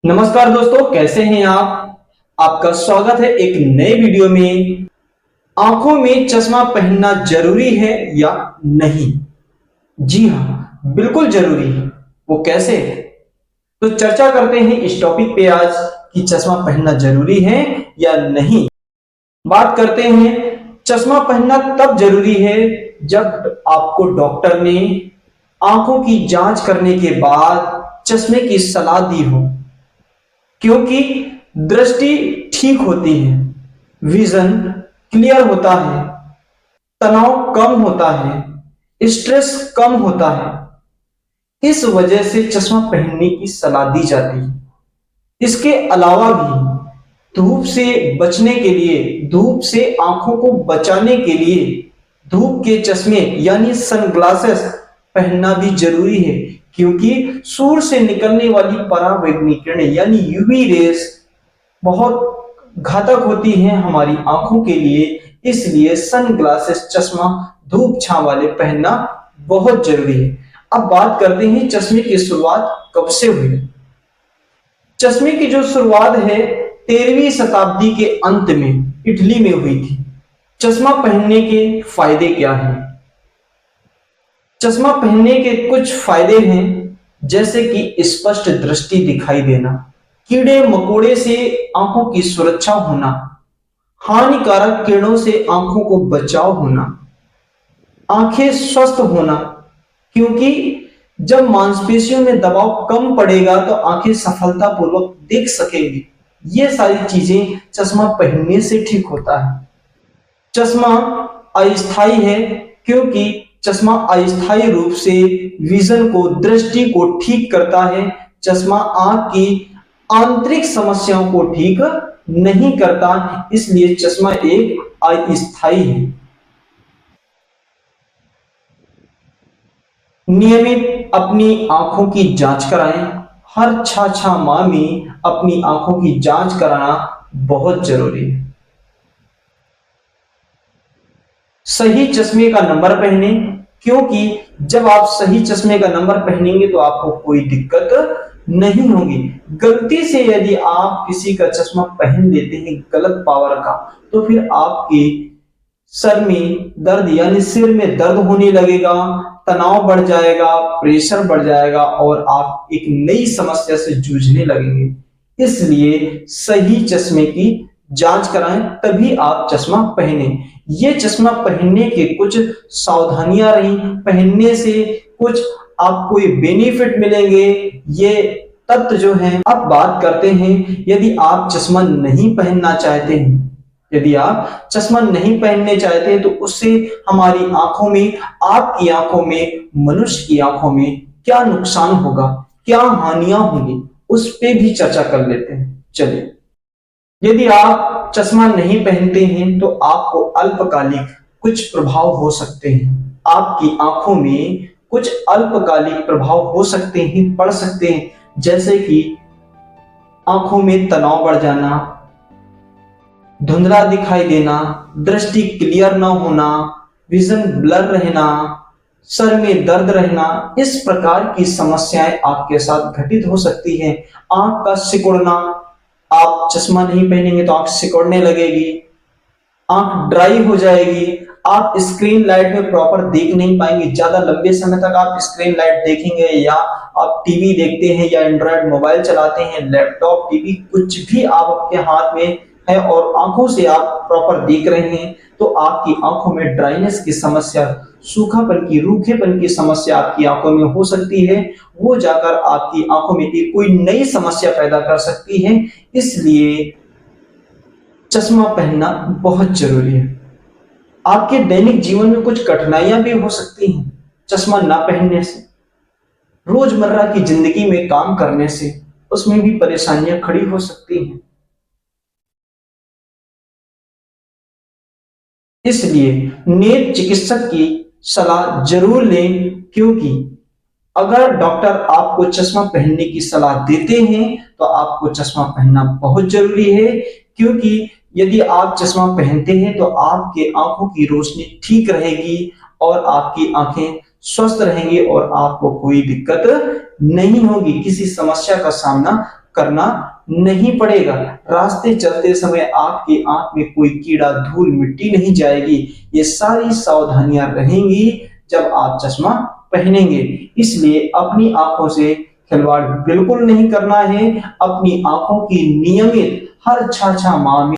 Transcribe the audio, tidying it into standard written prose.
नमस्कार दोस्तों, कैसे हैं आप। आपका स्वागत है एक नए वीडियो में। आंखों में चश्मा पहनना जरूरी है या नहीं? जी हाँ, बिल्कुल जरूरी है। वो कैसे? तो चर्चा करते हैं इस टॉपिक पे आज कि चश्मा पहनना जरूरी है या नहीं। बात करते हैं, चश्मा पहनना तब जरूरी है जब आपको डॉक्टर ने आंखों की जांच करने के बाद चश्मे की सलाह दी हो, क्योंकि दृष्टि ठीक होती है, विजन क्लियर होता है, तनाव कम होता है, स्ट्रेस कम होता है। इस वजह से चश्मा पहनने की सलाह दी जाती है। इसके अलावा भी धूप से बचने के लिए, धूप से आंखों को बचाने के लिए धूप के चश्मे यानी सनग्लासेस पहनना भी जरूरी है, क्योंकि सूर्य से निकलने वाली पराबैंगनी किरणें यानी यूवी रेस बहुत घातक होती हैं हमारी आंखों के लिए। इसलिए सनग्लासेस चश्मा धूप छांव वाले पहनना बहुत जरूरी है। अब बात करते हैं चश्मे की शुरुआत कब से हुई। चश्मे की जो शुरुआत है 13वीं शताब्दी के अंत में इटली में हुई थी। चश्मा पहनने के फायदे क्या हैं? चश्मा पहनने के कुछ फायदे हैं, जैसे कि स्पष्ट दृष्टि दिखाई देना, कीड़े मकोड़े से आंखों की सुरक्षा होना, हानिकारक किरणों से आंखों को बचाव होना, आंखें स्वस्थ होना, क्योंकि जब मांसपेशियों में दबाव कम पड़ेगा तो आंखें सफलतापूर्वक देख सकेंगी। ये सारी चीजें चश्मा पहनने से ठीक होता है। चश्मा अस्थाई है, क्योंकि चश्मा अस्थाई रूप से विजन को, दृष्टि को ठीक करता है। चश्मा आंख की आंतरिक समस्याओं को ठीक नहीं करता, इसलिए चश्मा एक अस्थाई है। नियमित अपनी आंखों की जांच कराएं। हर 6 माह में अपनी आंखों की जांच कराना बहुत जरूरी है। सही चश्मे का नंबर पहने, क्योंकि जब आप सही चश्मे का नंबर पहनेंगे तो आपको कोई दिक्कत नहीं होगी। गलती से यदि आप किसी का चश्मा पहन लेते हैं गलत पावर का, तो फिर आपके सर में दर्द यानी सिर में दर्द होने लगेगा, तनाव बढ़ जाएगा, प्रेशर बढ़ जाएगा और आप एक नई समस्या से जूझने लगेंगे। इसलिए सही चश्मे की जांच कराएं, तभी आप चश्मा पहने। ये चश्मा पहनने के कुछ सावधानियां रही, पहनने से कुछ आपको ये बेनिफिट मिलेंगे, ये तथ्य जो हैं। अब बात करते हैं, यदि आप चश्मा नहीं पहनना चाहते हैं, यदि आप चश्मा नहीं पहनने चाहते हैं तो उससे हमारी आंखों में, आपकी आंखों में, मनुष्य की आंखों में क्या नुकसान होगा, क्या हानियां होंगी, उस पे भी चर्चा कर लेते हैं। चलिए, यदि आप चश्मा नहीं पहनते हैं तो आपको अल्पकालिक कुछ प्रभाव हो सकते हैं। आपकी आंखों में कुछ अल्पकालिक प्रभाव हो सकते हैं, पड़ सकते हैं, जैसे कि आंखों में तनाव बढ़ जाना, धुंधला दिखाई देना, दृष्टि क्लियर ना होना, विजन ब्लर रहना, सर में दर्द रहना। इस प्रकार की समस्याएं आपके साथ घटित हो सकती हैं। आंख का सिकुड़ना, आप चश्मा नहीं पहनेंगे तो आंख सिकुड़ने लगेगी, आंख ड्राई हो जाएगी, आप स्क्रीन लाइट में प्रॉपर देख नहीं पाएंगे। ज्यादा लंबे समय तक आप स्क्रीन लाइट देखेंगे, या आप टीवी देखते हैं या एंड्रॉइड मोबाइल चलाते हैं, लैपटॉप, टीवी, कुछ भी आप आपके हाथ में है और आंखों से आप प्रॉपर देख रहे हैं, तो आपकी आंखों में ड्राइनेस की समस्या, सूखापन की, रूखेपन की समस्या आपकी आंखों में हो सकती है। वो जाकर आपकी आंखों में कोई नई समस्या पैदा कर सकती है। इसलिए चश्मा पहनना बहुत जरूरी है। आपके दैनिक जीवन में कुछ कठिनाइयां भी हो सकती हैं चश्मा ना पहनने से। रोजमर्रा की जिंदगी में काम करने से उसमें भी परेशानियां खड़ी हो सकती हैं। इसलिए नेत्र चिकित्सक की सलाह जरूर लें, क्योंकि अगर डॉक्टर आपको चश्मा पहनने की सलाह देते हैं तो आपको चश्मा पहनना बहुत जरूरी है। क्योंकि यदि आप चश्मा पहनते हैं तो आपके आंखों की रोशनी ठीक रहेगी और आपकी आंखें स्वस्थ रहेंगी और आपको कोई दिक्कत नहीं होगी, किसी समस्या का सामना करना नहीं पड़ेगा। रास्ते चलते समय आपकी आंख में कोई कीड़ा धूल मिट्टी नहीं जाएगी। ये सारी सावधानियां रहेंगी जब आप चश्मा पहनेंगे। इसलिए अपनी आंखों से खिलवाड़ बिल्कुल नहीं करना है। अपनी आंखों की नियमित हर 6-6 माह में